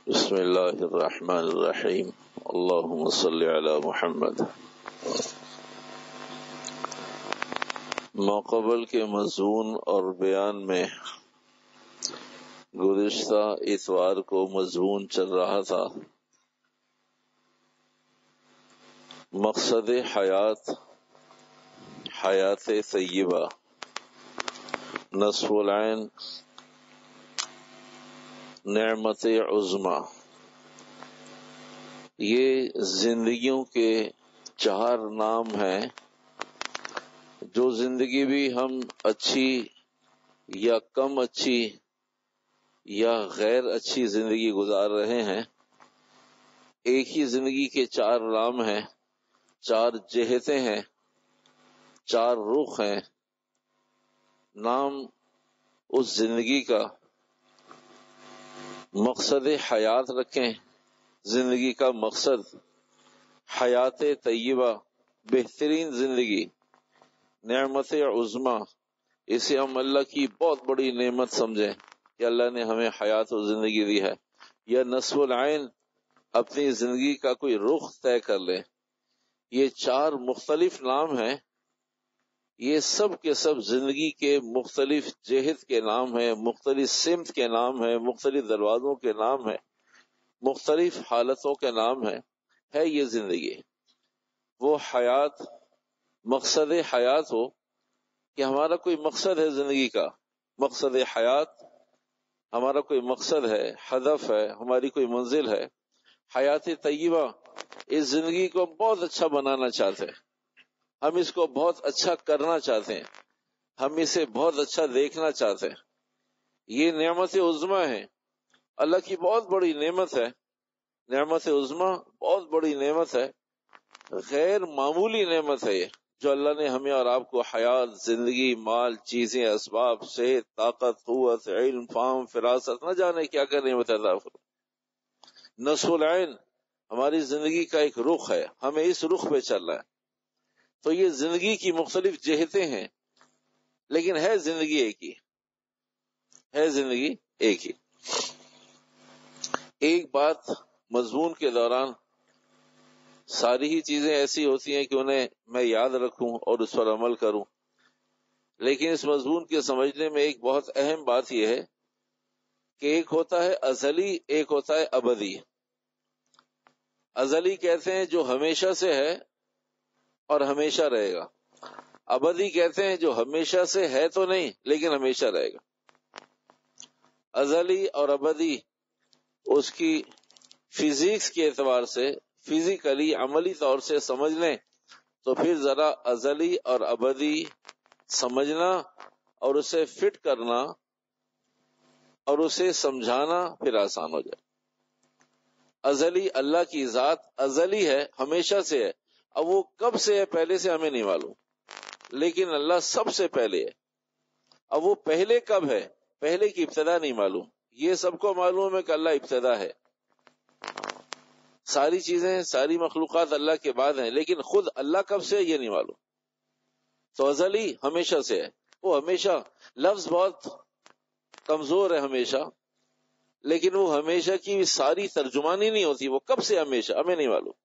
بسم اللہ الرحمن الرحیم اللہم صلی علی محمد۔ ماقبل کے مضمون اور بیان میں گزشتہ اتوار کو مضمون چل رہا تھا مقصد حیات طیبہ، نصف العین، نعمت عظمی۔ یہ زندگیوں کے چار نام ہیں۔ جو زندگی بھی ہم اچھی یا کم اچھی یا غیر اچھی زندگی گزار رہے ہیں، ایک ہی زندگی کے چار نام ہیں، چار جہتیں ہیں، چار رخ ہیں۔ نام اس زندگی کا مقصد حیات رکھیں۔ زندگی کا مقصد حیات طیبہ، بہترین زندگی، نعمت عظمی۔ اسے ہم اللہ کی بہت بڑی نعمت سمجھیں کہ اللہ نے ہمیں حیات و زندگی دی ہے۔ یا نصف العین، اپنی زندگی کا کوئی رخ طے کر لیں۔ یہ چار مختلف نام ہیں، یہ سب کے سب زندگی کے مختلف جہت کے نام ہیں، مختلف سمت کے نام ہیں، مختلف دروازوں کے نام ہیں، مختلف حالتوں کے نام ہیں۔ ہے یہ زندگی وہ حیات، مقصد حیات ہو کہ ہمارا کوئی مقصد ہے زندگی کا، مقصد حیات ہمارا کوئی مقصد ہے، ہدف ہے، ہماری کوئی منزل ہے۔ حیات طیبہ، اس زندگی کو بہت اچھا بنانا چاہتے ہیں، ہم اس کو بہت اچھا کرنا چاہتے ہیں، ہم اسے بہت اچھا دیکھنا چاہتے ہیں۔ یہ نعمت عظمی ہے، اللہ کی بہت بڑی نعمت ہے۔ نعمت عظمی بہت بڑی نعمت ہے، غیر معمولی نعمت ہے یہ، جو اللہ نے ہمیں اور آپ کو حیات، زندگی، مال، چیزیں، اسباب، صحت، طاقت، قوت، علم، فہم، فراست، نہ جانے کیا کیا نعمت عطا فرمائی۔ نصف العین ہماری زندگی کا ایک رخ ہے، ہمیں اس رخ پہ چلنا ہے۔ تو یہ زندگی کی مختلف جہتیں ہیں، لیکن ہے زندگی ایک ہی، ہے زندگی ایک ہی۔ ایک بات مضمون کے دوران، ساری ہی چیزیں ایسی ہوتی ہیں کہ انہیں میں یاد رکھوں اور اس پر عمل کروں، لیکن اس مضمون کے سمجھنے میں ایک بہت اہم بات یہ ہے کہ ایک ہوتا ہے ازلی، ایک ہوتا ہے ابدی۔ ازلی کہتے ہیں جو ہمیشہ سے ہے اور ہمیشہ رہے گا۔ ابدی کہتے ہیں جو ہمیشہ سے ہے تو نہیں لیکن ہمیشہ رہے گا۔ ازلی اور ابدی اس کی فزکس کے اعتبار سے، فزیکلی، عملی طور سے سمجھ لیں تو پھر ذرا ازلی اور ابدی سمجھنا اور اسے فٹ کرنا اور اسے سمجھانا پھر آسان ہو جائے۔ ازلی، اللہ کی ذات ازلی ہے، ہمیشہ سے ہے۔ اب وہ کب سے ہے پہلے سے ہمیں نہیں معلوم، لیکن اللہ سب سے پہلے ہے۔ اب وہ پہلے کب ہے، پہلے کی ابتدا نہیں معلوم۔ یہ سب کو معلوم ہے کہ اللہ ابتدا ہے، ساری چیزیں، ساری مخلوقات اللہ کے بعد ہیں، لیکن خود اللہ کب سے ہے یہ نہیں معلوم۔ تو ازلی ہمیشہ سے ہے۔ وہ ہمیشہ لفظ بہت کمزور ہے، ہمیشہ، لیکن وہ ہمیشہ کی ساری ترجمانی نہیں ہوتی، وہ کب سے ہمیشہ ہمیں نہیں معلوم۔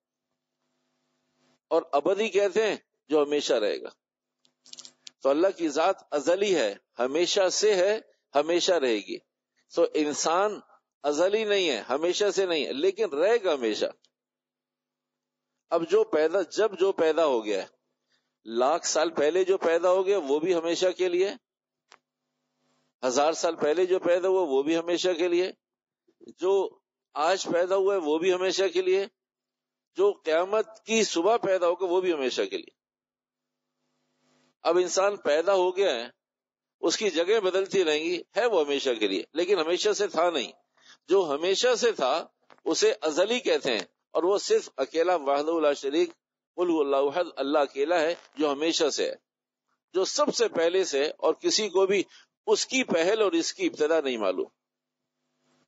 اور ابدی کہتے ہیں جو ہمیشہ رہے گا۔ تو اللہ کی ذات ازلی ہے، ہمیشہ سے ہے، ہمیشہ رہے گی۔ تو انسان ازلی نہیں ہے، ہمیشہ سے نہیں ہے، لیکن رہے گا ہمیشہ۔ اب جب جو پیدا ہو گیا ہے، لاکھ سال پہلے جو پیدا ہو گیا وہ بھی ہمیشہ کے لیے، 1000 سال پہلے جو پیدا ہوا وہ بھی ہمیشہ کے لیے، جو آج پیدا ہوا ہے وہ بھی ہمیشہ کے لیے، جو قیامت کی صبح پیدا ہوگا وہ بھی ہمیشہ کے لیے۔ اب انسان پیدا ہو گیا ہے، اس کی جگہ بدلتی رہیں گی، ہے وہ ہمیشہ کے لیے، لیکن ہمیشہ سے تھا نہیں۔ جو ہمیشہ سے تھا اسے ازلی کہتے ہیں، اور وہ صرف اکیلا وحدہ لا شریک قل هو اللہ احد، اللہ اکیلا ہے جو ہمیشہ سے ہے، جو سب سے پہلے سے، اور کسی کو بھی اس کی پہل اور اس کی ابتدا نہیں معلوم۔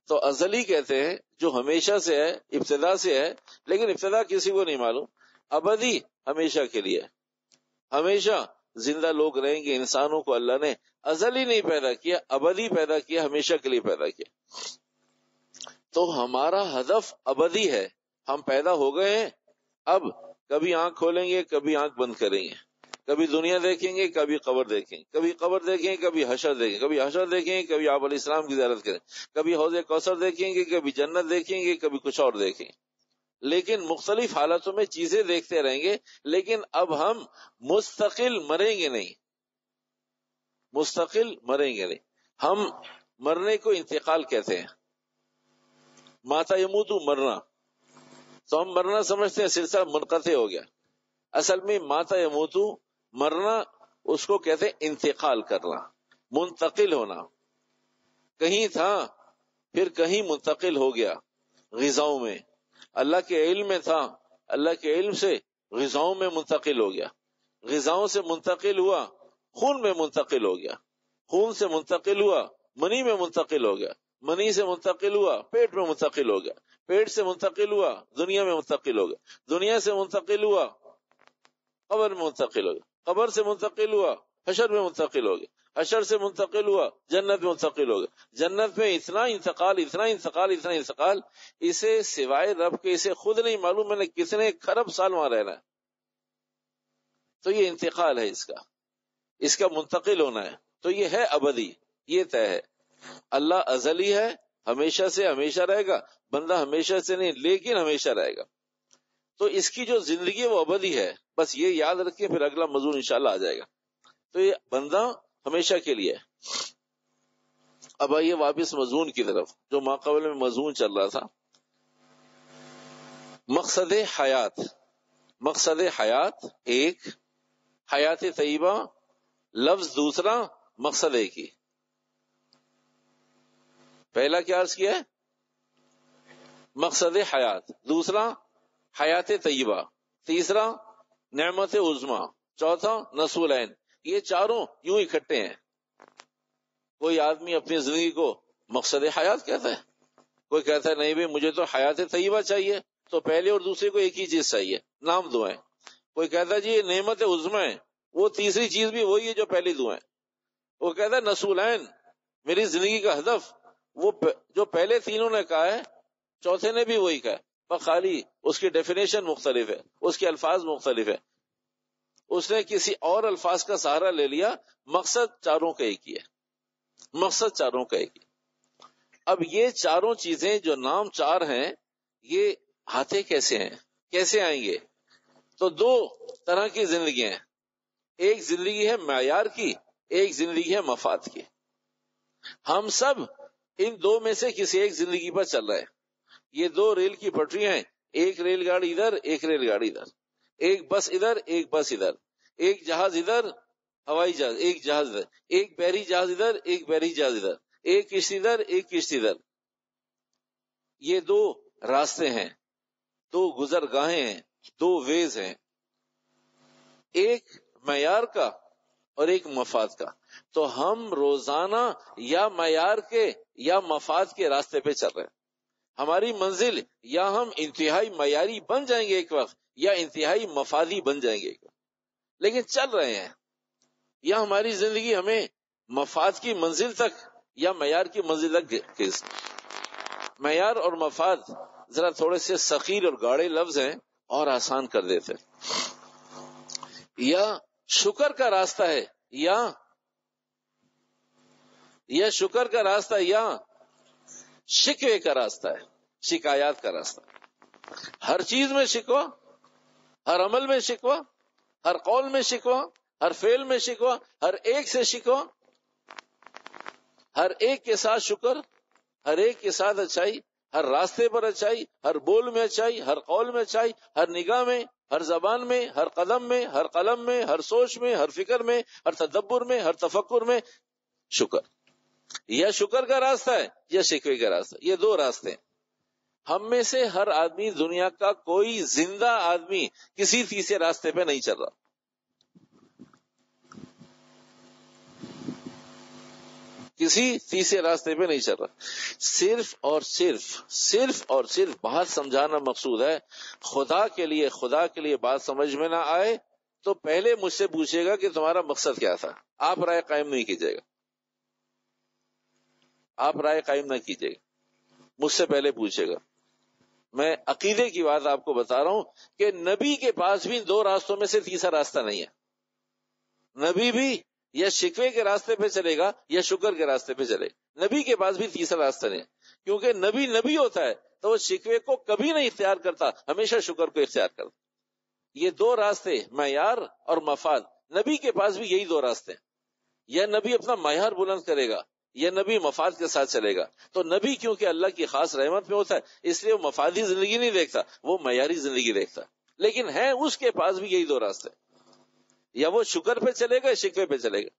تو ازلی کہتے ہیں جو ہمیشہ سے ہے، ابتدا سے ہے، لیکن ابتدا کسی کو نہیں معلوم۔ ابدی ہمیشہ کے لیے، ہمیشہ زندہ لوگ رہیں گے۔ انسانوں کو اللہ نے ازلی نہیں پیدا کیا، ابدی پیدا کیا، ہمیشہ کے لیے پیدا کیا۔ تو ہمارا ہدف ابدی ہے. ہم پیدا ہو گئے ہیں، اب کبھی آنکھ کھولیں گے، کبھی آنکھ بند کریں گے، کبھی دنیا دیکھیں گے، کبھی قبر دیکھیں گے، کبھی قبر دیکھیں گے، کبھی حشر دیکھیں گے، کبھی حشر دیکھیں گے، کبھی آپ علیہ السلام کی زیارت کریں، کبھی حوض کوثر دیکھیں گے، کبھی جنت دیکھیں گے، کبھی کچھ اور دیکھیں گے. لیکن مختلف حالتوں میں چیزیں دیکھتے رہیں گے. لیکن اب ہم مستقل مریں گے نہیں، مستقل مریں گے نہیں. ہم مرنے کو انتقال کہتے ہیں. ماتا یموت مرنا، تو ہم مرنا سمجھتے ہیں سلسلہ منقطع ہو گیا. اصل میں ماتا یموت مرنا اس کو کہتے ہیں انتقال کرنا، منتقل ہونا. کہیں تھا پھر کہیں منتقل ہو گیا. غذاؤں میں اللہ کے علم میں تھا، اللہ کے علم سے غذاؤں میں منتقل ہو گیا. غذاؤں سے منتقل ہوا، خون میں منتقل ہو گیا. خون سے منتقل ہوا، منی میں منتقل ہو گیا. منی سے منتقل ہوا، پیٹ میں منتقل ہو گیا. پیٹ سے منتقل ہوا، دنیا میں منتقل ہو گیا. دنیا سے منتقل ہوا، قبر میں منتقل ہو گیا. قبر سے منتقل ہوا، حشر میں منتقل ہو گیا. حشر سے منتقل ہوا، جنت میں منتقل ہو گیا. جنت میں اتنا انتقال، اتنا انتقال، اتنا انتقال، اسے سوائے رب کے اسے خود نہیں معلوم میں نے کتنے خرب سال وہاں رہنا ہے. تو یہ انتقال ہے اس کا منتقل ہونا ہے. تو یہ ہے ابدی، یہ طے ہے. اللہ ازلی ہے، ہمیشہ سے ہمیشہ رہے گا. بندہ ہمیشہ سے نہیں لیکن ہمیشہ رہے گا. تو اس کی جو زندگی ہے وہ ابدی ہے. بس یہ یاد رکھیں، پھر اگلا مضمون انشاءاللہ آ جائے گا. تو یہ بندہ ہمیشہ کے لیے ہے. اب آئیے واپس مضمون کی طرف جو ماقبل میں مضمون چل رہا تھا. مقصد حیات. مقصد حیات ایک، حیات طیبہ لفظ دوسرا، مقصد ایک ہی. پہلا کیا عرض کیا ہے؟ مقصد حیات، دوسرا حیات طیبہ، تیسرا نعمت عظما، چوتھا نسولین. یہ چاروں یوں اکٹھے ہیں. کوئی آدمی اپنی زندگی کو مقصد حیات کہتا ہے، کوئی کہتا ہے نہیں بھائی مجھے تو حیات طیبہ چاہیے، تو پہلے اور دوسرے کو ایک ہی چیز چاہیے، نام دو ہیں. کوئی کہتا ہے جی یہ نعمت عظما ہے، وہ تیسری چیز بھی وہی ہے جو پہلی دو ہیں. وہ کہتا ہے نسولین، میری زندگی کا ہدف وہ جو پہلے تینوں نے کہا ہے چوتھے نے بھی وہی کہا ہے، پر خالی اس کی ڈیفینیشن مختلف ہے، اس کے الفاظ مختلف ہے. اس نے کسی اور الفاظ کا سہارا لے لیا. مقصد چاروں کا ایک ہی ہے، مقصد چاروں کا ایک ہی. اب یہ چاروں چیزیں جو نام چار ہیں یہ آتے کیسے ہیں، کیسے آئیں گے؟ تو دو طرح کی زندگیاں ہیں. ایک زندگی ہے معیار کی، ایک زندگی ہے مفاد کی. ہم سب ان دو میں سے کسی ایک زندگی پر چل رہے ہیں. یہ دو ریل کی پٹریاں ہیں، ایک ریل گاڑی ادھر، ایک ریل گاڑی ادھر، ایک بس ادھر، ایک بس ادھر، ایک جہاز ادھر، ہوائی جہاز، ایک جہاز ادھر، ایک بحری جہاز ادھر، ایک بحری جہاز ادھر، ایک کشتی ادھر، ایک کشتی ادھر. یہ دو راستے ہیں، دو گزرگاہیں ہیں، دو ویز ہیں، ایک معیار کا اور ایک مفاد کا. تو ہم روزانہ یا معیار کے یا مفاد کے راستے پہ چل رہے ہیں. ہماری منزل یا ہم انتہائی معیاری بن جائیں گے ایک وقت، یا انتہائی مفادی بن جائیں گے ایک وقت، لیکن چل رہے ہیں. یا ہماری زندگی ہمیں مفاد کی منزل تک یا معیار کی منزل تک. معیار اور مفاد ذرا تھوڑے سے ثقیل اور گاڑے لفظ ہیں اور آسان کر دیتے. یا شکر کا راستہ ہے، یا شکر کا راستہ، یا شکوے کا راستہ ہے، شکایات کا راستہ. ہر چیز میں شکوہ، ہر عمل میں شکوہ، ہر قول میں شکوہ، ہر فعل میں شکوہ، ہر ایک سے شکوہ، ہر ایک کے ساتھ شکر، ہر ایک کے ساتھ اچھائی، ہر راستے پر اچھائی، ہر بول میں اچھائی، ہر قول میں اچھائی، ہر نگاہ میں، ہر زبان میں، ہر قدم میں، ہر قلم میں، ہر سوچ میں، ہر فکر میں، ہر تدبر میں، ہر تفکر میں شکر. یا شکر کا راستہ ہے یا شکوے کا راستہ. یہ دو راستے ہیں. ہم میں سے ہر آدمی، دنیا کا کوئی زندہ آدمی کسی تیسرے راستے پہ نہیں چل رہا. کسی تیسرے راستے پہ نہیں چل رہا. صرف اور صرف بات سمجھانا مقصود ہے. خدا کے لیے بات سمجھ میں نہ آئے تو پہلے مجھ سے پوچھے گا کہ تمہارا مقصد کیا تھا. آپ رائے قائم نہیں کیجیے گا، آپ رائے قائم نہ کیجیے گا. مجھ سے پہلے پوچھے گا. میں عقیدے کی بات آپ کو بتا رہا ہوں کہ نبی کے پاس بھی دو راستوں میں سے تیسرا راستہ نہیں ہے. نبی بھی یا شکوے کے راستے پہ چلے گا یا شکر کے راستے پہ چلے گا. نبی کے پاس بھی تیسرا راستہ نہیں ہے, کیونکہ نبی ہوتا ہے تو وہ شکوے کو کبھی نہیں اختیار کرتا, ہمیشہ شکر کو اختیار کرتا. یہ دو راستے, معیار اور مفاد, نبی کے پاس بھی یہی دو راستے ہیں. یا نبی اپنا معیار بلند کرے گا یا نبی مفاد کے ساتھ چلے گا. تو نبی کیونکہ اللہ کی خاص رحمت میں ہوتا ہے, اس لیے وہ مفادی زندگی نہیں دیکھتا, وہ معیاری زندگی دیکھتا. لیکن ہے اس کے پاس بھی یہی دو راستے, یا وہ شکر پہ چلے گا یا شکوے پہ چلے گا.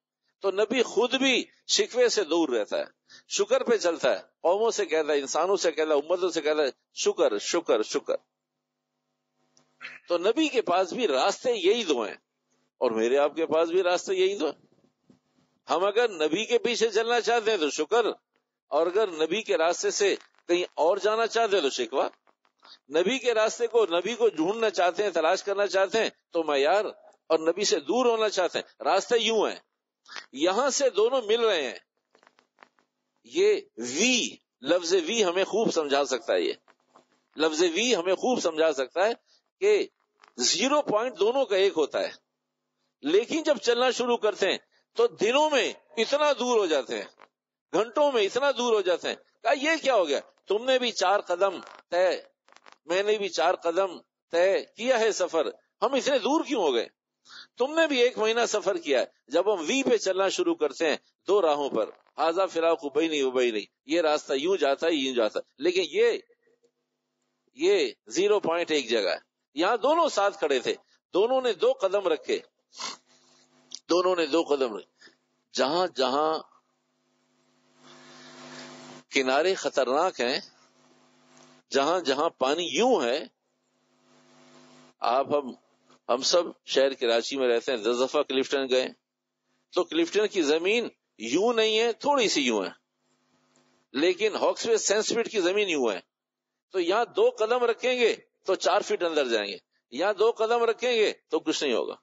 تو نبی خود بھی شکوے سے دور رہتا ہے, شکر پہ چلتا ہے, قوموں سے کہتا ہے, انسانوں سے کہتا ہے, امتوں سے کہتا ہے شکر شکر شکر. تو نبی کے پاس بھی راستے یہی دو ہیں, اور میرے آپ کے پاس بھی راستے یہی دو ہیں. ہم اگر نبی کے پیچھے چلنا چاہتے ہیں تو شکر, اور اگر نبی کے راستے سے کہیں اور جانا چاہتے ہیں تو شکوہ. نبی کے راستے کو, نبی کو ڈھونڈنا چاہتے ہیں, تلاش کرنا چاہتے ہیں تو معیار, اور نبی سے دور ہونا چاہتے ہیں. راستے یوں ہیں, یہاں سے دونوں مل رہے ہیں. یہ وی, لفظ وی ہمیں خوب سمجھا سکتا ہے. یہ لفظ وی ہمیں خوب سمجھا سکتا ہے کہ 0 پوائنٹ دونوں کا ایک ہوتا ہے, لیکن جب چلنا شروع کرتے ہیں تو دنوں میں اتنا دور ہو جاتے ہیں, گھنٹوں میں اتنا دور ہو جاتے ہیں. کہا یہ کیا ہو گیا, تم نے بھی 4 قدم طے, میں نے بھی 4 قدم طے کیا ہے سفر, ہم اتنے دور کیوں ہو گئے؟ تم نے بھی 1 مہینہ سفر کیا ہے. جب ہم وی پہ چلنا شروع کرتے ہیں, 2 راہوں پر, ہاذا فراق بینی, یہ راستہ یوں جاتا ہے, یوں جاتا ہے, لیکن یہ 0 پوائنٹ ایک جگہ ہے. یہاں دونوں ساتھ کھڑے تھے, دونوں نے 2 قدم رکھے, جہاں جہاں کنارے خطرناک ہیں, جہاں جہاں پانی یوں ہے. ہم سب شہر کراچی میں رہتے ہیں, 10 دفعہ کلفٹن گئے, تو کلفٹن کی زمین یوں نہیں ہے, تھوڑی سی یوں ہے, لیکن ہاکس وے سینسپیٹ کی زمین یوں ہے. تو یہاں 2 قدم رکھیں گے تو 4 فٹ اندر جائیں گے, یہاں 2 قدم رکھیں گے تو کچھ نہیں ہوگا.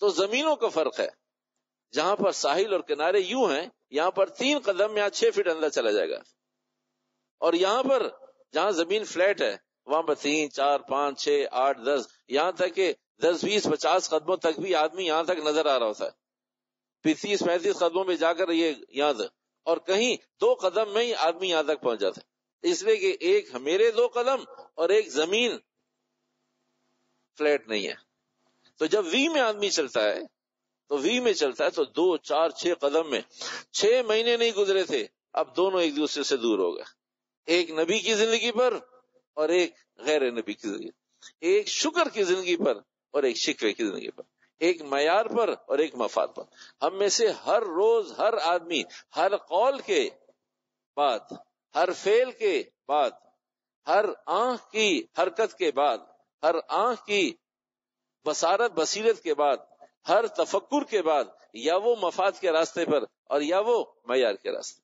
تو زمینوں کا فرق ہے. جہاں پر ساحل اور کنارے یوں ہیں, یہاں پر 3 قدم یہاں 6 فٹ اندر چلا جائے گا, اور یہاں پر جہاں زمین فلیٹ ہے وہاں پر 3 4 5 6 8 10, یہاں تک کہ 10 20 50 قدموں تک بھی آدمی یہاں تک نظر آ رہا ہوتا ہے. پھر 30 35 قدموں میں جا کر یہ یہاں تک, اور کہیں 2 قدم میں ہی آدمی یہاں تک پہنچ جاتا ہے. اس لیے کہ ایک میرے 2 قدم اور ایک زمین فلیٹ نہیں ہے. تو جب وی میں آدمی چلتا ہے تو 2 4 6 قدم میں 6 مہینے نہیں گزرے تھے, اب دونوں ایک دوسرے سے دور ہو گئے. ایک نبی کی زندگی پر اور ایک غیر نبی کی زندگی, ایک شکر کی زندگی پر اور ایک شکوے کی زندگی پر, ایک معیار پر اور ایک مفاد پر. ہم میں سے ہر روز ہر آدمی ہر قول کے بعد, ہر فعل کے بعد, ہر آنکھ کی حرکت کے بعد, ہر آنکھ کی بصیرت کے بعد, ہر تفکر کے بعد, یا وہ مفاد کے راستے پر اور یا وہ معیار کے راستے.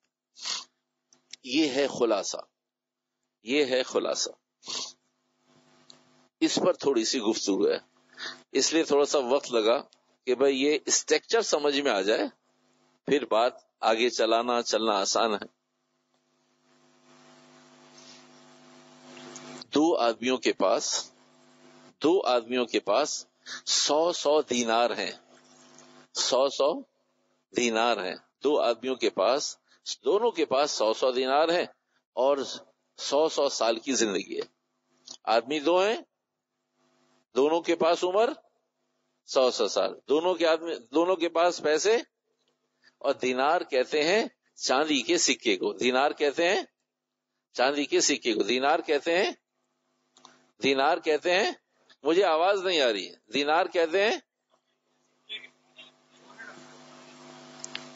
یہ ہے خلاصہ. اس پر تھوڑی سی گفتگو ہے, اس لیے تھوڑا سا وقت لگا کہ بھئی یہ اسٹرکچر سمجھ میں آ جائے, پھر بات آگے چلنا آسان ہے. 2 آدمیوں کے پاس 100 دینار ہیں. 100 دینار ہیں. 2 آدمیوں کے پاس, دونوں کے پاس 100 دینار ہیں اور 100 سال کی زندگی ہے. آدمی 2 ہیں, دونوں کے پاس عمر 100 سال, دونوں کے پاس پیسے, اور دینار کہتے ہیں چاندی کے سکے کو. دینار کہتے ہیں مجھے آواز نہیں آ رہی ہے. دینار کہتے ہیں,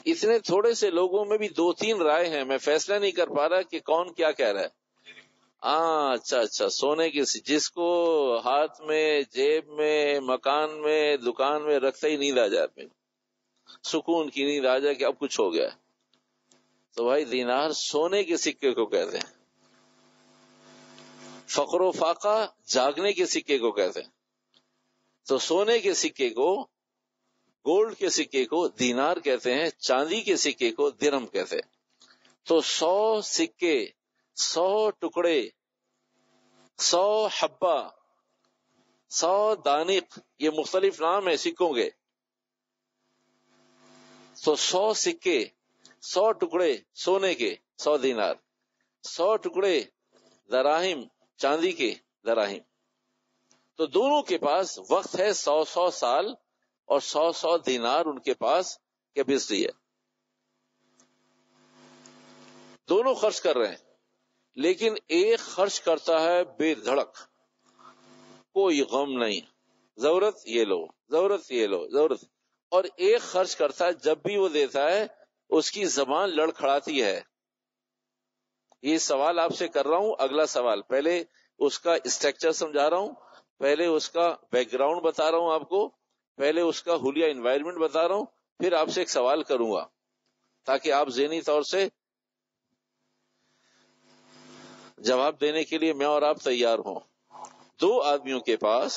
اتنے تھوڑے سے لوگوں میں بھی 2-3 رائے ہیں, میں فیصلہ نہیں کر پا رہا کہ کون کیا کہہ رہا ہے. اچھا, سونے کی, جس کو ہاتھ میں, جیب میں, مکان میں, دکان میں رکھتا ہی نیند آ جائے, سکون کی نیند آ جائے کہ اب کچھ ہو گیا. تو بھائی دینار سونے کے سکے کو کہتے ہیں. فقر و فاقہ جاگنے کے سکے کو کہتے ہیں. تو سونے کے سکے کو, گولڈ کے سکے کو دینار کہتے ہیں, چاندی کے سکے کو درہم کہتے ہیں. تو 100 سکے 100 ٹکڑے، 100 حبہ، 100 دانق، یہ مختلف نام ہیں سکوں کے. تو 100 سکے، 100 ٹکڑے سونے کے 100 دینار، 100 ٹکڑے دراہم چاندی کے دراہم. تو دونوں کے پاس وقت ہے 100 سال، اور 100 دینار ان کے پاس کیپیسٹی ہے. دونوں خرچ کر رہے ہیں، لیکن ایک خرچ کرتا ہے بے دھڑک، کوئی غم نہیں، ضرورت یہ لو، ضرورت یہ لو، ضرورت. اور ایک خرچ کرتا ہے، جب بھی وہ دیتا ہے اس کی زبان لڑکھڑاتی ہے. یہ سوال آپ سے کر رہا ہوں، اگلا سوال، پہلے اس کا اسٹرکچر سمجھا رہا ہوں، پہلے اس کا بیک گراؤنڈ بتا رہا ہوں آپ کو، پہلے اس کا حلیہ انوائرمنٹ بتا رہا ہوں، پھر آپ سے ایک سوال کروں گا تاکہ آپ ذہنی طور سے جواب دینے کے لیے میں اور آپ تیار ہوں. 2 آدمیوں کے پاس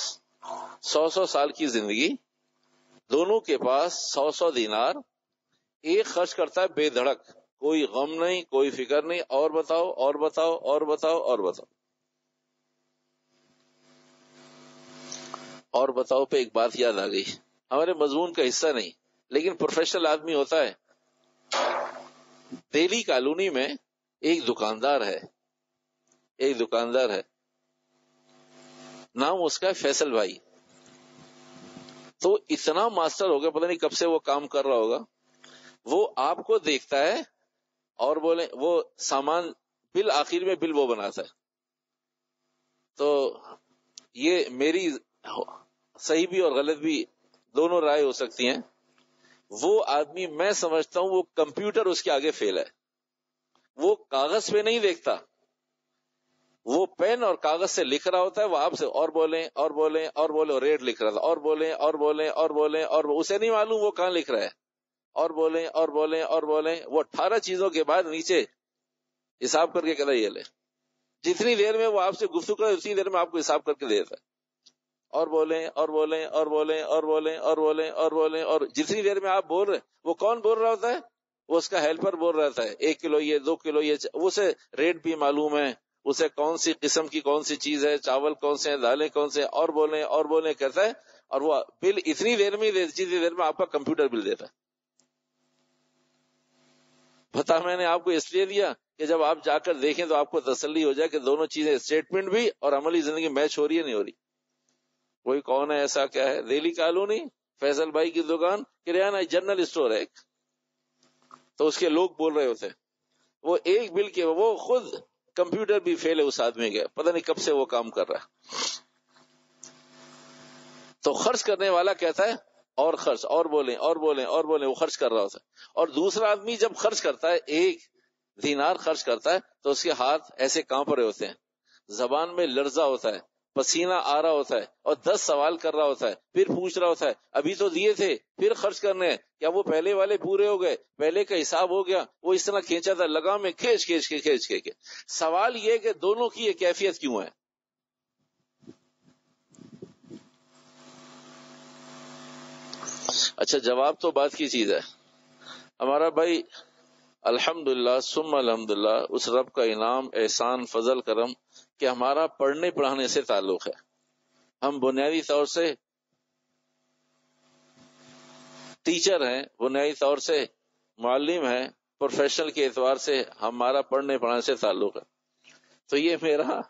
100 سال کی زندگی، دونوں کے پاس 100 دینار، ایک خرچ کرتا ہے بے دھڑک، کوئی غم نہیں، کوئی فکر نہیں. اور بتاؤ، اور بتاؤ، اور بتاؤ، اور بتاؤ. اور بتاؤ پہ ایک بات یاد آ گئی، ہمارے مضمون کا حصہ نہیں لیکن پروفیشنل آدمی ہوتا ہے. دہلی کالونی میں ایک دکاندار ہے، ایک دکاندار ہے، نام اس کا ہے فیصل بھائی. تو اتنا ماسٹر ہو گیا، پتہ نہیں کب سے وہ کام کر رہا ہوگا. وہ آپ کو دیکھتا ہے اور بولے وہ سامان بل آخر میں بل وہ بناتا ہے. تو یہ میری صحیح بھی اور غلط بھی دونوں رائے ہو سکتی ہیں. وہ آدمی میں سمجھتا ہوں وہ کمپیوٹر اس کے آگے فیل ہے. وہ کاغذ پہ نہیں دیکھتا، وہ پین اور کاغذ سے لکھ رہا ہوتا ہے. وہ آپ سے اور بولیں اور بولیں اور بولیں، اور ریٹ لکھ رہا تھا، اور بولیں اور بولیں اور بولیں، اور اسے نہیں معلوم وہ کہاں لکھ رہا ہے. اور بولیں اور بولیں اور بولیں، وہ 18 چیزوں کے بعد نیچے حساب کر کے کہتا ہے یہ لے. جتنی دیر میں وہ آپ سے گفتگو کرے اتنی دیر میں آپ کو حساب کر کے دیتا ہے. اور بولیں اور بولیں اور بولیں اور بولیں اور بولیں اور بولیں، اور جتنی دیر میں آپ بول رہے، وہ کون بول رہا ہوتا ہے؟ وہ اس کا ہیلپر بول رہتا ہے. 1 کلو یہ، 2 کلو یہ، اسے ریٹ بھی معلوم ہے، اسے کون سی قسم کی کون سی چیز ہے، چاول کون سے ہیں، دالیں کون سے ہیں. اور بولیں کہتا ہے، اور وہ بل اتنی دیر میں جتنی دیر میں آپ کا کمپیوٹر بل دیتا ہے. بتا میں نے آپ کو اس لیے دیا کہ جب آپ جا کر دیکھیں تو آپ کو تسلی ہو جائے کہ دونوں چیزیں، اسٹیٹمنٹ بھی اور عملی زندگی میچ ہو رہی ہے نہیں ہو رہی. کوئی کون ہے ایسا؟ کیا ہے؟ دہلی کالونی، فیصل بھائی کی دکان، کرانہ جنرل اسٹور ہے. تو اس کے لوگ بول رہے ہوتے، وہ ایک بل کے وہ خود کمپیوٹر بھی فیل ہے اس آدمی کے، پتہ نہیں کب سے وہ کام کر رہا ہے. تو خرچ کرنے والا کہتا ہے اور خرچ، اور بولیں اور بولیں اور بولیں، وہ خرچ کر رہا ہوتا ہے. اور دوسرا آدمی جب خرچ کرتا ہے، 1 دینار خرچ کرتا ہے، تو اس کے ہاتھ ایسے کانپ رہے ہوتے ہیں، زبان میں لرزہ ہوتا ہے، پسینہ آ رہا ہوتا ہے، اور 10 سوال کر رہا ہوتا ہے. پھر پوچھ رہا ہوتا ہے ابھی تو دیے تھے، پھر خرچ کرنے ہیں، کیا وہ پہلے والے پورے ہو گئے؟ پہلے کا حساب ہو گیا؟ وہ اس طرح کھینچا تھا لگام میں، کھینچ کے. سوال یہ کہ دونوں کی یہ کیفیت کیوں ہے؟ اچھا، جواب تو بات کی چیز ہے. ہمارا بھائی الحمدللہ ثم الحمدللہ اس رب کا انعام، احسان، فضل، کرم کہ ہمارا پڑھنے پڑھانے سے تعلق ہے. ہم بنیادی طور سے ٹیچر ہیں، بنیادی طور سے معلم ہیں، پروفیشنل کے اعتبار سے ہمارا پڑھنے پڑھانے سے تعلق ہے. تو یہ میرا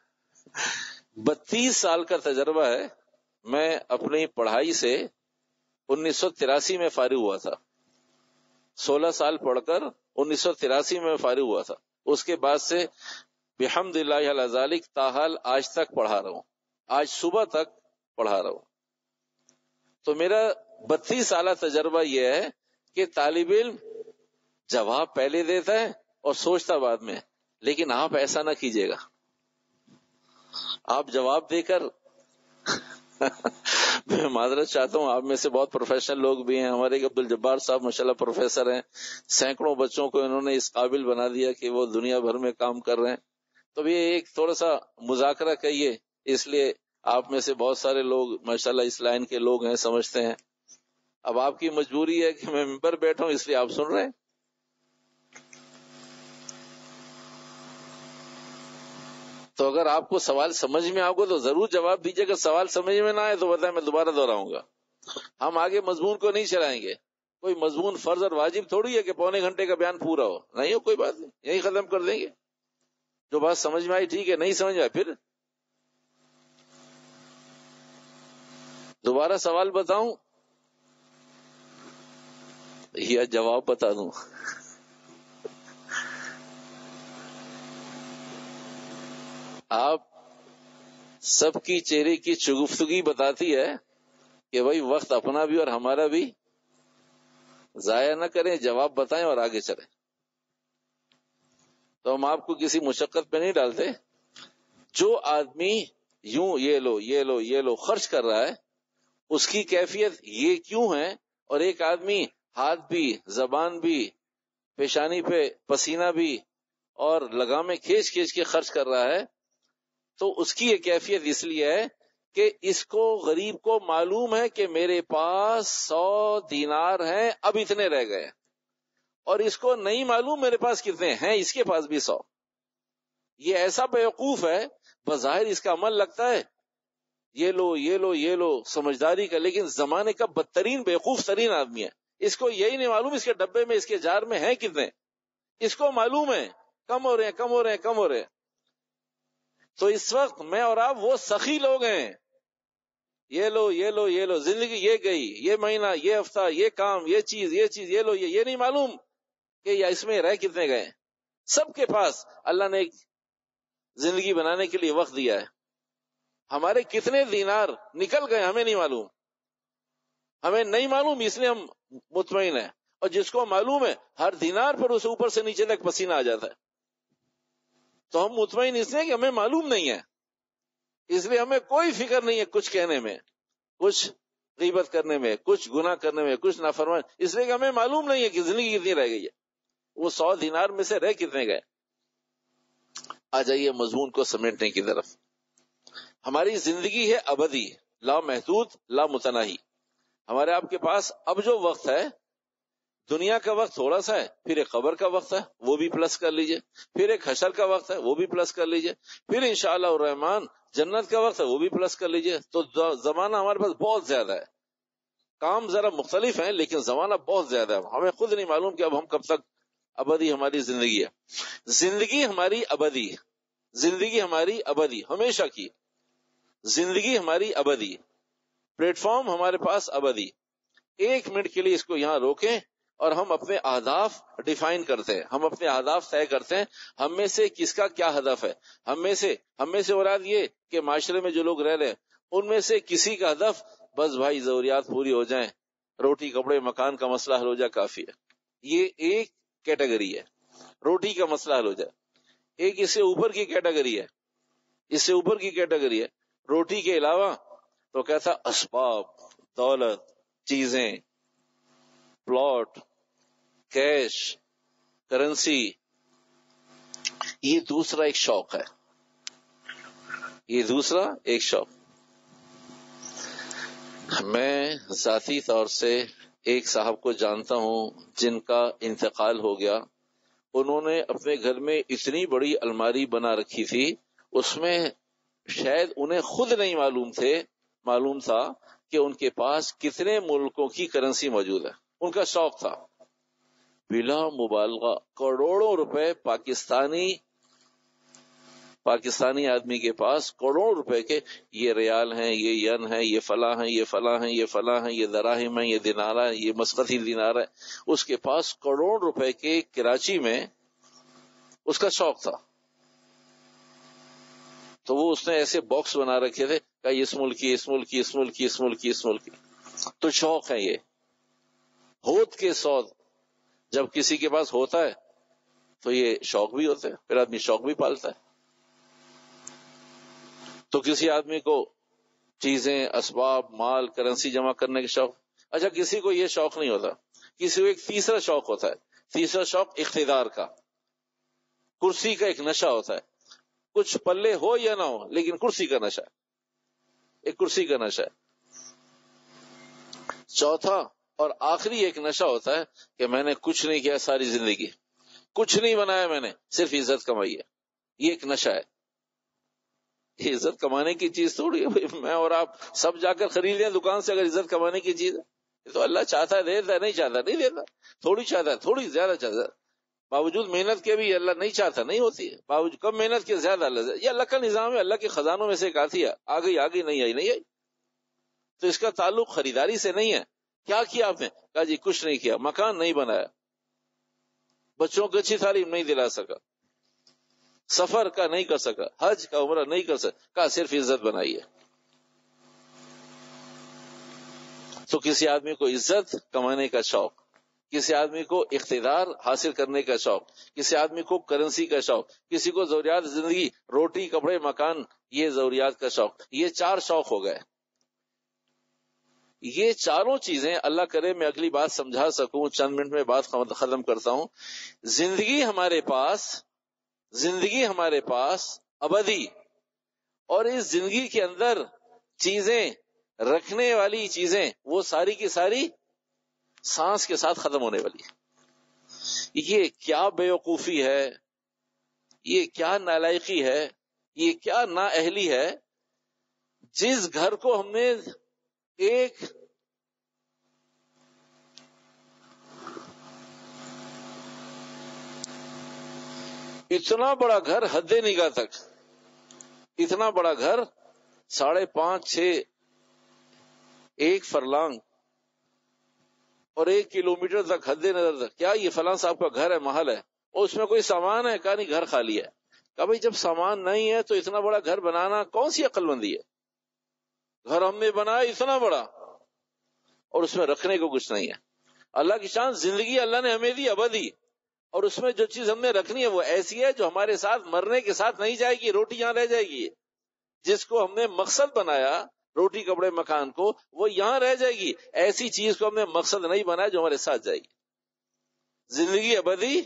32 سال کا تجربہ ہے. میں اپنی پڑھائی سے 1983 میں فارغ ہوا تھا، 16 سال پڑھ کر 1983 میں فارغ ہوا تھا. اس کے بعد سے بحمد اللہ علی ذالک تاحال آج تک پڑھا رہا ہوں، آج صبح تک پڑھا رہا ہوں. تو میرا 32 سالہ تجربہ یہ ہے کہ طالب علم جواب پہلے دیتا ہے اور سوچتا بعد میں. لیکن آپ ایسا نہ کیجیے گا. آپ جواب دے کر میں معذرت چاہتا ہوں، آپ میں سے بہت پروفیشنل لوگ بھی ہیں. ہمارے عبد الجبار صاحب ماشاءاللہ پروفیسر ہیں، سینکڑوں بچوں کو انہوں نے اس قابل بنا دیا کہ وہ دنیا بھر میں کام کر رہے ہیں. تو یہ ایک تھوڑا سا مذاکرہ کہیے، اس لیے آپ میں سے بہت سارے لوگ ماشاءاللہ اس لائن کے لوگ ہیں، سمجھتے ہیں. اب آپ کی مجبوری ہے کہ میں ممبر بیٹھا ہوں، اس لیے آپ سن رہے ہیں. تو اگر آپ کو سوال سمجھ میں آؤ گا تو ضرور جواب دیجیے، اگر سوال سمجھ میں نہ آئے تو بتائیں، میں دوبارہ دہراؤں گا. ہم آگے مضمون کو نہیں چلائیں گے. کوئی مضمون فرض اور واجب تھوڑی ہے کہ پونے گھنٹے کا بیان پورا ہو، نہیں ہو کوئی بات نہیں، یہی ختم کر دیں گے. جو بات سمجھ میں آئی ٹھیک ہے، نہیں سمجھ میں آئی پھر دوبارہ سوال بتاؤں یا جواب بتا دوں؟ آپ سب کی چہرے کی شگفتگی بتاتی ہے کہ بھائی وقت اپنا بھی اور ہمارا بھی ضائع نہ کریں، جواب بتائیں اور آگے چلیں. تو ہم آپ کو کسی مشقت پہ نہیں ڈالتے. جو آدمی یوں یہ لو یہ لو یہ لو خرچ کر رہا ہے اس کی کیفیت یہ کیوں ہے، اور ایک آدمی ہاتھ بھی، زبان بھی، پیشانی پہ پسینہ بھی اور لگامیں کھینچ کھینچ کے خرچ کر رہا ہے، تو اس کی یہ کیفیت اس لیے ہے کہ اس کو غریب کو معلوم ہے کہ میرے پاس 100 دینار ہیں، اب اتنے رہ گئے، اور اس کو نہیں معلوم میرے پاس کتنے ہیں، اس کے پاس بھی 100. یہ ایسا بیوقوف ہے، بظاہر اس کا عمل لگتا ہے یہ لو یہ لو یہ لو سمجھداری کا، لیکن زمانے کا بدترین بیوقوف ترین آدمی ہے. اس کو یہی نہیں معلوم اس کے ڈبے میں، اس کے جار میں ہیں کتنے. اس کو معلوم ہے کم ہو رہے ہیں کم ہو رہے ہیں کم ہو رہے ہیں. تو اس وقت میں اور آپ وہ سخی لوگ ہیں، یہ لو یہ لو یہ لو، زندگی یہ گئی، یہ مہینہ، یہ ہفتہ، یہ کام، یہ چیز یہ لو، یہ نہیں معلوم کہ یا اس میں رہ کتنے گئے. سب کے پاس اللہ نے ایک زندگی بنانے کے لیے وقت دیا ہے. ہمارے کتنے دینار نکل گئے ہمیں نہیں معلوم، ہمیں نہیں معلوم، اس لیے ہم مطمئن ہیں. اور جس کو معلوم ہے ہر دینار پر اسے اوپر سے نیچے تک پسینہ آ جاتا ہے، تو ہم مطمئن اس لیے کہ ہمیں معلوم نہیں ہے، اس لیے ہمیں کوئی فکر نہیں ہے کچھ کہنے میں، کچھ غیبت کرنے میں، کچھ گناہ کرنے میں، کچھ نافرمان، اس لیے کہ ہمیں معلوم نہیں ہے کہ زندگی کتنی رہ گئی ہے، وہ 100 دینار میں سے رہ کتنے گئے. آ جائیے مضمون کو سمیٹنے کی طرف. ہماری زندگی ہے ابدی، لا محدود لا متناہی. ہمارے آپ کے پاس اب جو وقت ہے، دنیا کا وقت تھوڑا سا ہے، پھر ایک قبر کا وقت ہے وہ بھی پلس کر لیجئے، پھر ایک حشر کا وقت ہے وہ بھی پلس کر لیجئے، پھر انشاءاللہ الرحمن جنت کا وقت ہے وہ بھی پلس کر لیجئے. تو زمانہ ہمارے پاس بہت زیادہ ہے. کام ذرا مختلف ہیں لیکن زمانہ بہت زیادہ ہے. ہمیں خود نہیں معلوم کہ اب ہم کب تک ابدی ہماری زندگی ہے. زندگی ہماری ابدی، زندگی ہماری ابدی، ہمیشہ کی زندگی ہماری ابدی، پلیٹ فارم ہمارے پاس ابدی. 1 منٹ کے لیے اس کو یہاں روکیں اور ہم اپنے اہداف ڈیفائن کرتے ہیں، ہم اپنے اہداف طے کرتے ہیں. ہم میں سے کس کا کیا ہدف ہے؟ ہم میں سے مراد یہ کہ معاشرے میں جو لوگ رہ رہے ہیں ان میں سے کسی کا ہدف بس بھائی ضروریات پوری ہو جائیں، روٹی کپڑے مکان کا مسئلہ حل ہو جائے کافی ہے. یہ ایک کیٹیگری ہے، روٹی کا مسئلہ حل ہو جائے. ایک اس سے اوپر کی کیٹیگری ہے، اس سے اوپر کی کیٹیگری ہے روٹی کے علاوہ تو کہتا اسباب، دولت، چیزیں، پلاٹ، کیش، کرنسی، یہ دوسرا ایک شوق ہے، یہ دوسرا ایک شوق. میں ذاتی طور سے ایک صاحب کو جانتا ہوں جن کا انتقال ہو گیا. انہوں نے اپنے گھر میں اتنی بڑی الماری بنا رکھی تھی، اس میں شاید انہیں خود نہیں معلوم تھا کہ ان کے پاس کتنے ملکوں کی کرنسی موجود ہے. ان کا شوق تھا. بلا مبالغہ کروڑوں روپے پاکستانی آدمی کے پاس کروڑوں روپے کے، یہ ریال ہیں، یہ ین ہیں، یہ فلاں ہیں، یہ فلاں ہیں، یہ فلاں ہیں، یہ دراہم ہیں، یہ دینار ہے، یہ مسقطی دینار ہے. اس کے پاس کروڑ روپے کے کراچی میں اس کا شوق تھا. تو وہ اس نے ایسے باکس بنا رکھے تھے کہ اس ملک کی، اس ملک کی، اس ملک کی، اس ملک کی، اس ملک کی. تو شوق ہے یہ ہوت کے سود. جب کسی کے پاس ہوتا ہے تو یہ شوق بھی ہوتا ہے، پھر آدمی شوق بھی پالتا ہے. تو کسی آدمی کو چیزیں، اسباب، مال، کرنسی جمع کرنے کے شوق. اچھا کسی کو یہ شوق نہیں ہوتا، کسی کو ایک تیسرا شوق ہوتا ہے. تیسرا شوق اقتدار کا، کرسی کا ایک نشہ ہوتا ہے. کچھ پلے ہو یا نہ ہو لیکن کرسی کا نشہ ہے، ایک کرسی کا نشہ ہے. چوتھا اور آخری ایک نشہ ہوتا ہے کہ میں نے کچھ نہیں کیا ساری زندگی، کچھ نہیں بنایا میں نے، صرف عزت کمائی ہے. یہ ایک نشہ ہے. یہ عزت کمانے کی چیز تھوڑی ہے. میں اور آپ سب جا کر خرید لیں دکان سے اگر عزت کمانے کی چیز ہے. یہ تو اللہ چاہتا ہے دیتا ہے, نہیں چاہتا نہیں دیتا, تھوڑی چاہتا ہے تھوڑی زیادہ چاہتا ہے. باوجود محنت کے بھی اللہ نہیں چاہتا نہیں ہوتی ہے, باوجود کم محنت کے زیادہ اللہ, یہ اللہ کا نظام ہے. اللہ کے خزانوں میں سے ایک آتی ہے, آ گئی نہیں آئی. تو اس کا تعلق خریداری سے نہیں ہے. کیا کیا آپ نے؟ کہا جی کچھ نہیں کیا, مکان نہیں بنایا, بچوں کو اچھی تعلیم نہیں دلا سکا, سفر کا نہیں کر سکا, حج کا عمرہ نہیں کر سکا, کہا صرف عزت بنائی ہے. تو کسی آدمی کو عزت کمانے کا شوق, کسی آدمی کو اقتدار حاصل کرنے کا شوق, کسی آدمی کو کرنسی کا شوق, کسی کو ضروریات زندگی روٹی کپڑے مکان, یہ ضروریات کا شوق, یہ 4 شوق ہو گئے. یہ چاروں چیزیں اللہ کرے میں اگلی بات سمجھا سکوں, چند منٹ میں بات ختم کرتا ہوں. زندگی ہمارے پاس ابدی, اور اس زندگی کے اندر چیزیں رکھنے والی چیزیں وہ ساری کی ساری سانس کے ساتھ ختم ہونے والی ہے. یہ کیا بیوقوفی ہے, یہ کیا نالائقی ہے, یہ کیا نااہلی ہے. جس گھر کو ہم نے ایک اتنا بڑا گھر حد نگاہ تک, اتنا بڑا گھر 5.5 6 1 فرلانگ اور 1 کلومیٹر تک حد نظر تک, کیا یہ فلاں صاحب کا گھر ہے محل ہے, اور اس میں کوئی سامان ہے؟ کہا نہیں گھر خالی ہے. کہا بھائی جب سامان نہیں ہے تو اتنا بڑا گھر بنانا کون سی عقل مندی ہے؟ گھر ہم نے بنایا اتنا بڑا اور اس میں رکھنے کو کچھ نہیں ہے. اللہ کی شان, زندگی اللہ نے ہمیں دی ابدی, اور اس میں جو چیز ہم نے رکھنی ہے وہ ایسی ہے جو ہمارے ساتھ مرنے کے ساتھ نہیں جائے گی, روٹی یہاں رہ جائے گی. جس کو ہم نے مقصد بنایا روٹی کپڑے مکان کو, وہ یہاں رہ جائے گی. ایسی چیز کو ہم نے مقصد نہیں بنایا جو ہمارے ساتھ جائے گی. زندگی ابدی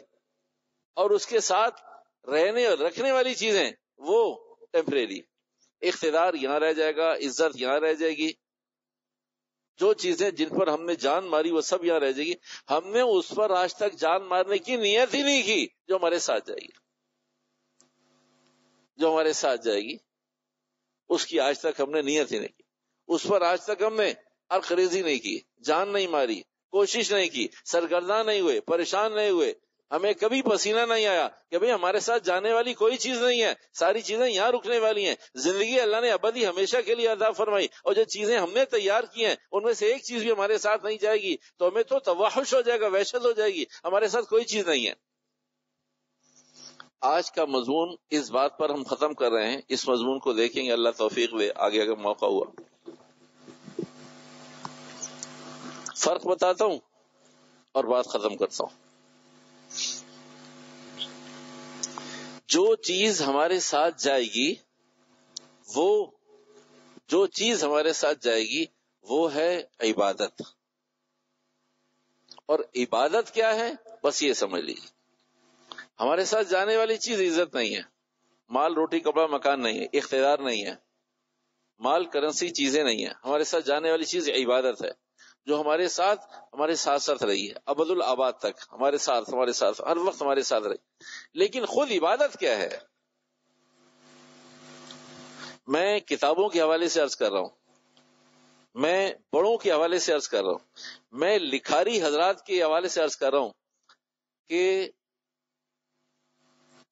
اور اس کے ساتھ رہنے اور رکھنے والی چیزیں وہ ٹیمپریری. اقتدار یہاں رہ جائے گا, عزت یہاں رہ جائے گی, جو چیزیں جن پر ہم نے جان ماری وہ سب یہاں رہ جائے گی. ہم نے اس پر آج تک جان مارنے کی نیت ہی نہیں کی جو ہمارے ساتھ جائے گی. جو ہمارے ساتھ جائے گی اس کی آج تک ہم نے نیت ہی نہیں کی, اس پر آج تک ہم نے عرقریزی نہیں کی, جان نہیں ماری, کوشش نہیں کی, سرگرداں نہیں ہوئے, پریشان نہیں ہوئے. ہمیں کبھی پسینہ نہیں آیا کہ بھئی ہمارے ساتھ جانے والی کوئی چیز نہیں ہے, ساری چیزیں یہاں رکنے والی ہیں. زندگی اللہ نے ابدی ہمیشہ کے لیے عطا فرمائی, اور جو چیزیں ہم نے تیار کی ہیں ان میں سے ایک چیز بھی ہمارے ساتھ نہیں جائے گی تو ہمیں تو توحش ہو جائے گا, وحشت ہو جائے گی. ہمارے ساتھ کوئی چیز نہیں ہے. آج کا مضمون اس بات پر ہم ختم کر رہے ہیں. اس مضمون کو دیکھیں گے, اللہ توفیق دے, آگے اگر موقع ہوا. فرق بتاتا ہوں اور بات ختم کرتا ہوں. جو چیز ہمارے ساتھ جائے گی, جو چیز ہمارے ساتھ جائے گی وہ ہے عبادت. اور عبادت کیا ہے بس یہ سمجھ لیجیے. ہمارے ساتھ جانے والی چیز عزت نہیں ہے, مال روٹی کپڑا مکان نہیں ہے, اقتدار نہیں ہے, مال کرنسی چیزیں نہیں ہیں. ہمارے ساتھ جانے والی چیز عبادت ہے, جو ہمارے ساتھ رہی ہے ابد الآباد تک, ہمارے ساتھ ہر وقت ہمارے ساتھ رہی. لیکن خود عبادت کیا ہے؟ میں کتابوں کے حوالے سے عرض کر رہا ہوں, میں بڑوں کے حوالے سے عرض کر رہا ہوں, میں لکھاری حضرات کے حوالے سے عرض کر رہا ہوں کہ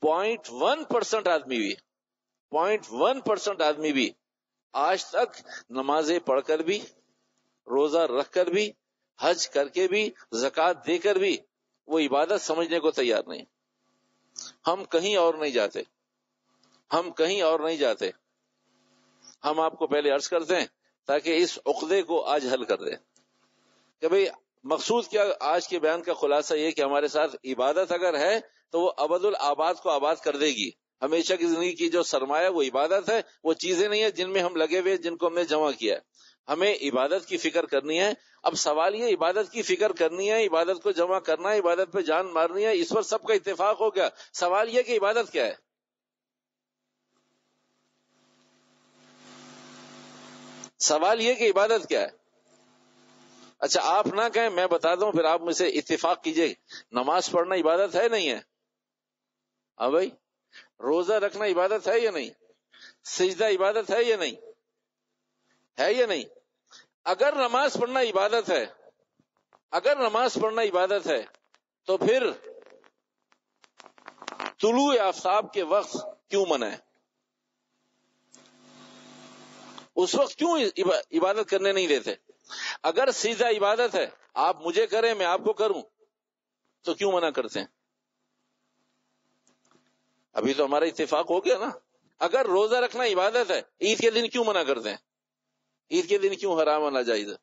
0.1% آدمی بھی آج تک نمازیں پڑھ کر بھی, روزہ رکھ کر بھی, حج کر کے بھی, زکوٰۃ دے کر بھی وہ عبادت سمجھنے کو تیار نہیں. ہم کہیں اور نہیں جاتے. ہم آپ کو پہلے عرض کرتے ہیں تاکہ اس عقدے کو آج حل کر دیں کہ بھئی مقصود کیا. آج کے بیان کا خلاصہ یہ کہ ہمارے ساتھ عبادت اگر ہے تو وہ ابد الآباد کو آباد کر دے گی. ہمیشہ کی زندگی کی جو سرمایہ وہ عبادت ہے, وہ چیزیں نہیں ہیں جن میں ہم لگے ہوئے, جن کو ہم نے جمع کیا. ہمیں عبادت کی فکر کرنی ہے. اب سوال یہ, عبادت کی فکر کرنی ہے, عبادت کو جمع کرنا ہے, عبادت پہ جان مارنی ہے, اس پر سب کا اتفاق ہو گیا. سوال یہ کہ عبادت کیا ہے؟ سوال یہ کہ عبادت کیا ہے؟ اچھا آپ نہ کہیں, میں بتا دوں, پھر آپ مجھ سے اتفاق کیجئے. نماز پڑھنا عبادت ہے نہیں ہے؟ ہاں بھائی, روزہ رکھنا عبادت ہے یا نہیں؟ سجدہ عبادت ہے یا نہیں؟ ہے یا نہیں؟ اگر نماز پڑھنا عبادت ہے، اگر نماز پڑھنا عبادت ہے تو پھر طلوع آفتاب کے وقت کیوں منع ہے؟ اس وقت کیوں عبادت کرنے نہیں دیتے؟ اگر سجدہ عبادت ہے، آپ مجھے کریں میں آپ کو کروں، تو کیوں منع کرتے ہیں؟ ابھی تو ہمارا اتفاق ہو گیا نا. اگر روزہ رکھنا عبادت ہے، عید کے دن کیوں منع کرتے ہیں؟ عید کے دن کیوں حرام اور ناجائز ہے؟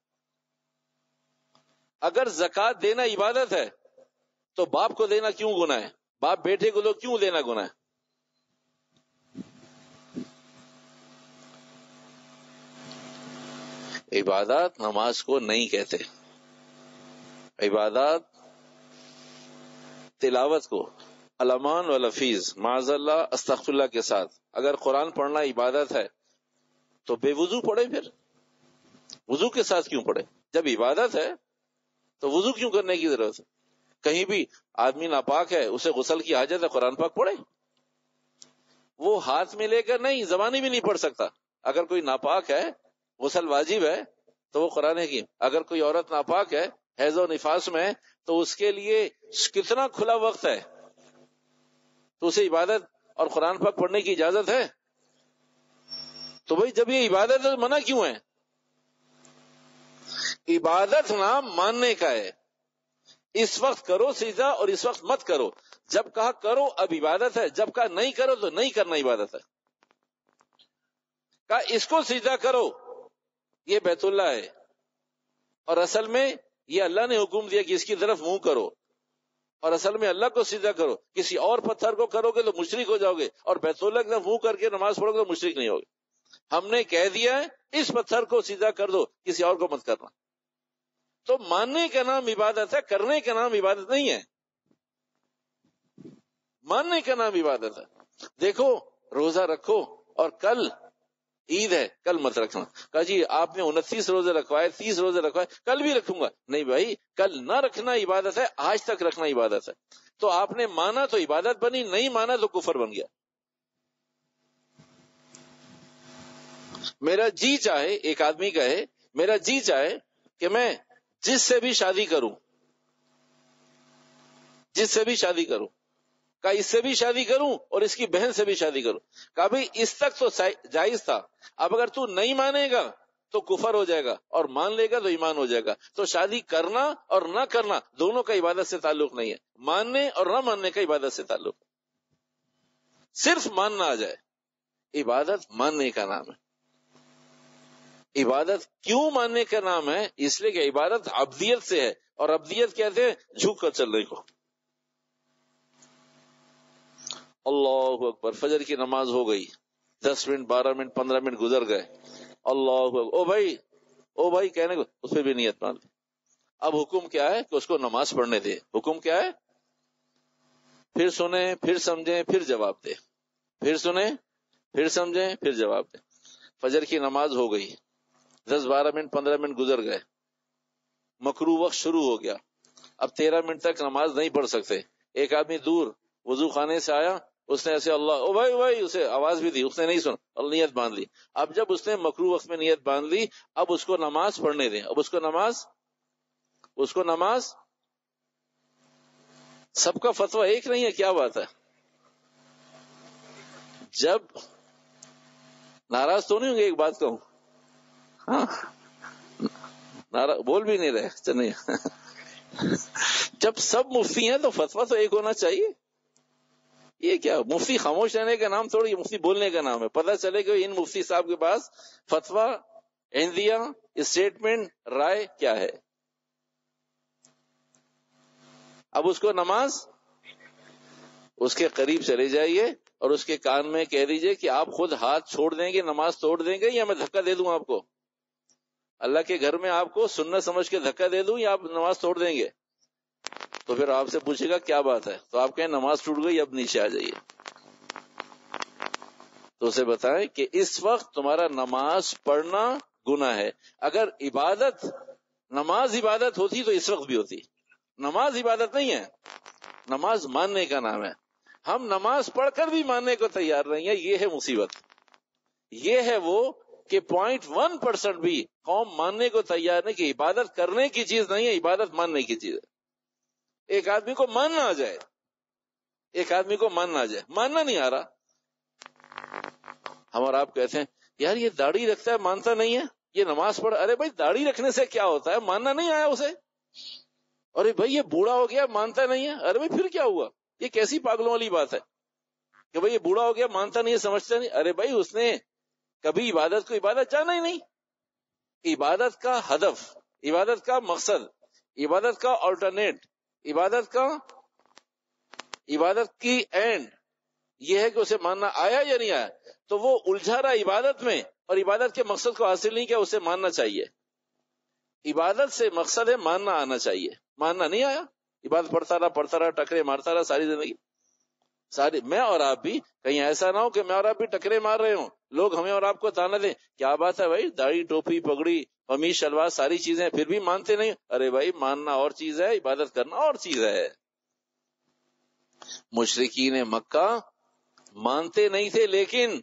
اگر زکوٰۃ دینا عبادت ہے تو باپ کو دینا کیوں گناہ ہے؟ باپ بیٹے کو کیوں دینا گناہ ہے؟ عبادات نماز کو نہیں کہتے. عبادات تلاوت کو الامان واللفظ معاذ اللہ استغفر اللہ کے ساتھ. اگر قرآن پڑھنا عبادت ہے تو بے وضو پڑھے، پھر وضو کے ساتھ کیوں پڑھے؟ جب عبادت ہے تو وضو کیوں کرنے کی ضرورت ہے؟ کہیں بھی آدمی ناپاک ہے، اسے غسل کی حاجت ہے، قرآن پاک پڑھے. وہ ہاتھ میں لے کر نہیں، زبانی بھی نہیں پڑھ سکتا. اگر کوئی ناپاک ہے، غسل واجب ہے تو وہ قرآن حکیم. اگر کوئی عورت ناپاک ہے، حیض و نفاس میں، تو اس کے لیے کتنا کھلا وقت ہے، تو اسے عبادت اور قرآن پاک پڑھنے کی اجازت ہے. تو بھائی جب یہ عبادت ہے تو منع کیوں ہے؟ عبادت نام ماننے کا ہے. اس وقت کرو سجدہ اور اس وقت مت کرو. جب کہا کرو اب عبادت ہے، جب کہا نہیں کرو تو نہیں کرنا عبادت ہے. کہا اس کو سجدہ کرو، یہ بیت اللہ ہے، اور اصل میں یہ اللہ نے حکم دیا کہ اس کی طرف منہ کرو، اور اصل میں اللہ کو سجدہ کرو. کسی اور پتھر کو کرو گے تو مشرک ہو جاؤ گے، اور بیت اللہ کی طرف منہ کر کے نماز پڑھو گے تو مشرک نہیں ہوگے. ہم نے کہہ دیا ہے اس پتھر کو سجدہ کر دو، کسی اور کو مت کرنا. تو ماننے کا نام عبادت ہے، کرنے کا نام عبادت نہیں ہے. ماننے کا نام عبادت ہے. دیکھو روزہ رکھو اور کل عید ہے، کل مت رکھنا. کہا جی آپ نے 29 روزے رکھوائے، 30 روزے رکھوائے، کل بھی رکھوں گا. نہیں بھائی، کل نہ رکھنا عبادت ہے، آج تک رکھنا عبادت ہے. تو آپ نے مانا تو عبادت بنی، نہیں مانا تو کفر بن گیا. میرا جی چاہے، ایک آدمی کہے میرا جی چاہے کہ میں جس سے بھی شادی کروں، جس سے بھی شادی کروں، کہا اس سے بھی شادی کروں اور اس کی بہن سے بھی شادی کروں. کہا بھئی اس تک تو جائز تھا، اب اگر تو نہیں مانے گا تو کفر ہو جائے گا، اور مان لے گا تو ایمان ہو جائے گا. تو شادی کرنا اور نہ کرنا دونوں کا عبادت سے تعلق نہیں ہے، ماننے اور نہ ماننے کا عبادت سے تعلق. صرف ماننا آ جائے. عبادت ماننے کا نام ہے. عبادت کیوں ماننے کا نام ہے؟ اس لیے کہ عبادت عبدیت سے ہے، اور عبدیت کہتے ہیں جھک کر چلنے کو. اللہ اکبر، فجر کی نماز ہو گئی، 10 منٹ 12 منٹ 15 منٹ گزر گئے. اللہ اکبر، او بھائی کہنے کو اس پہ بھی نیت مان لی. اب حکم کیا ہے کہ اس کو نماز پڑھنے دے. حکم کیا ہے؟ پھر سنیں، پھر سمجھیں، پھر جواب دے. پھر سنیں، پھر سمجھیں، پھر جواب دے. فجر کی نماز ہو گئی، 10 12 منٹ 15 منٹ گزر گئے، مکروہ وقت شروع ہو گیا. اب 13 منٹ تک نماز نہیں پڑھ سکتے. ایک آدمی دور وضو خانے سے آیا، اس نے ایسے اللہ او بھائی اسے آواز بھی دی، اس نے نہیں سنا اور نیت باندھ لی. اب جب اس نے مکروہ وقت میں نیت باندھ لی، اب اس کو نماز پڑھنے دیں. اب اس کو نماز سب کا فتویٰ ایک نہیں ہے، کیا بات ہے؟ جب ناراض تو نہیں ہوں گے ایک بات کہوں؟ ہاں بول بھی نہیں رہے نہیں. جب سب مفتی ہیں تو فتویٰ تو ایک ہونا چاہیے. یہ کیا مفتی خاموش رہنے کا نام تھوڑی، مفتی بولنے کا نام ہے. پتہ چلے کہ ان مفتی صاحب کے پاس فتویٰ، عندیہ، اسٹیٹمنٹ، رائے کیا ہے. اب اس کو نماز، اس کے قریب چلے جائیے اور اس کے کان میں کہہ دیجئے کہ آپ خود ہاتھ چھوڑ دیں گے، نماز توڑ دیں گے، یا میں دھکا دے دوں آپ کو؟ اللہ کے گھر میں آپ کو سنت سمجھ کے دھکا دے دوں یا آپ نماز توڑ دیں گے؟ تو پھر آپ سے پوچھے گا کیا بات ہے، تو آپ کہیں نماز ٹوٹ گئی، اب نیچے آ جائیے. تو اسے بتائیں کہ اس وقت تمہارا نماز پڑھنا گناہ ہے. اگر نماز عبادت ہوتی تو اس وقت بھی ہوتی. نماز عبادت نہیں ہے، نماز ماننے کا نام ہے. ہم نماز پڑھ کر بھی ماننے کو تیار نہیں ہے، یہ ہے مصیبت. یہ ہے وہ کہ 0.1% بھی قوم ماننے کو تیار نہیں کہ عبادت کرنے کی چیز نہیں ہے، عبادت ماننے کی چیز ہے۔ ایک آدمی کو ماننا آ جائے، ایک آدمی کو ماننا آ جائے، ماننا نہیں آ رہا۔ ہم اور آپ کہتے ہیں یار یہ داڑھی رکھتا ہے مانتا نہیں ہے، یہ نماز پڑھ، ارے بھائی داڑھی رکھنے سے کیا ہوتا ہے؟ ماننا نہیں آیا اسے۔ ارے بھائی یہ بوڑھا ہو گیا مانتا نہیں ہے، ارے بھائی پھر کیا ہوا؟ یہ کیسی پاگلوں والی بات ہے کہ بھائی یہ بوڑھا ہو گیا مانتا نہیں ہے، سمجھتا نہیں، ارے بھائی اس نے کبھی عبادت کو عبادت جانا ہی نہیں۔ عبادت کا ہدف، عبادت کا مقصد، عبادت کا آلٹرنیٹ، عبادت کی اینڈ یہ ہے کہ اسے ماننا آیا یا نہیں آیا۔ تو وہ الجھا رہا عبادت میں اور عبادت کے مقصد کو حاصل نہیں کیا، اسے ماننا چاہیے۔ عبادت سے مقصد ہے ماننا آنا چاہیے، ماننا نہیں آیا، عبادت پڑھتا رہا ٹکرے مارتا رہا ساری زندگی۔ میں اور آپ بھی کہیں ایسا نہ ہو کہ میں اور آپ بھی ٹکرے مار رہے ہوں، لوگ ہمیں اور آپ کو تانا دیں، کیا بات ہے بھائی داڑھی ٹوپی پگڑی قمیص شلوار ساری چیزیں پھر بھی مانتے نہیں۔ ارے بھائی ماننا اور چیز ہے، عبادت کرنا اور چیز ہے۔ مشرکین مکہ مانتے نہیں تھے لیکن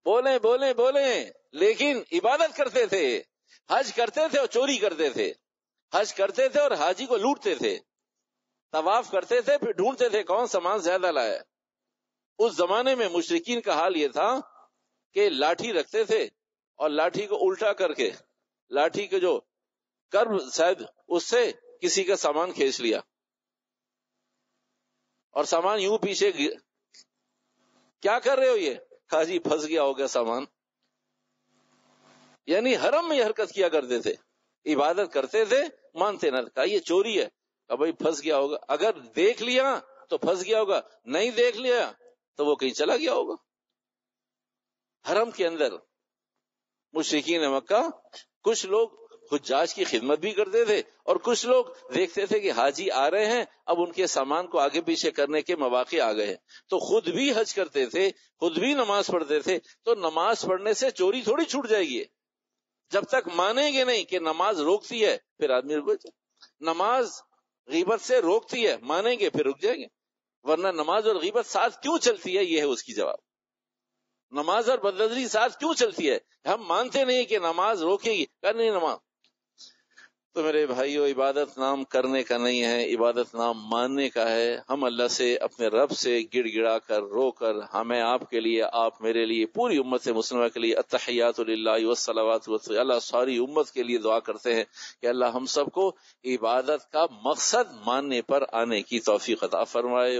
بولیں لیکن عبادت کرتے تھے، حج کرتے تھے اور چوری کرتے تھے، حج کرتے تھے اور حاجی کو لوٹتے تھے، طواف کرتے تھے پھر ڈھونڈتے تھے کون سامان زیادہ لایا۔ اس زمانے میں مشرکین کا حال یہ تھا کہ لاٹھی رکھتے تھے اور لاٹھی کو الٹا کر کے لاٹھی کے جو کرب شاید اس سے کسی کا سامان کھینچ لیا اور سامان یوں پیچھے کیا کر رہے ہو؟ یہ حاجی پھنس گیا ہوگا سامان۔ یعنی حرم میں یہ حرکت کیا کرتے تھے، عبادت کرتے تھے مانتے نہ، کہا یہ چوری ہے، کہ بھائی پھنس گیا ہوگا، اگر دیکھ لیا تو پھنس گیا ہوگا، نہیں دیکھ لیا تو وہ کہیں چلا گیا ہوگا۔ حرم کے اندر مشرکین مکہ کچھ لوگ حجاج کی خدمت بھی کرتے تھے اور کچھ لوگ دیکھتے تھے کہ حاجی آ رہے ہیں، اب ان کے سامان کو آگے پیچھے کرنے کے مواقع آ گئے ہیں، تو خود بھی حج کرتے تھے، خود بھی نماز پڑھتے تھے۔ تو نماز پڑھنے سے چوری تھوڑی چھوٹ جائے گی، جب تک مانیں گے نہیں کہ نماز روکتی ہے پھر آدمی رک جائے۔ نماز غیبت سے روکتی ہے، مانیں گے پھر رک جائیں گے، ورنہ نماز اور غیبت ساتھ کیوں چلتی ہے، یہ ہے اس کی جواب۔ نماز اور بدنظری ساتھ کیوں چلتی ہے؟ ہم مانتے نہیں کہ نماز روکے گی، کرنی نماز۔ تو میرے بھائیو عبادت نام کرنے کا نہیں ہے، عبادت نام ماننے کا ہے۔ ہم اللہ سے اپنے رب سے گڑ گڑا کر رو کر ہمیں آپ کے لیے، آپ میرے لیے، پوری امت مسلمہ کے لیے التحیات للہ والصلوات والسلام، اللہ ساری امت کے لیے دعا کرتے ہیں کہ اللہ ہم سب کو عبادت کا مقصد ماننے پر آنے کی توفیق عطا فرمائے۔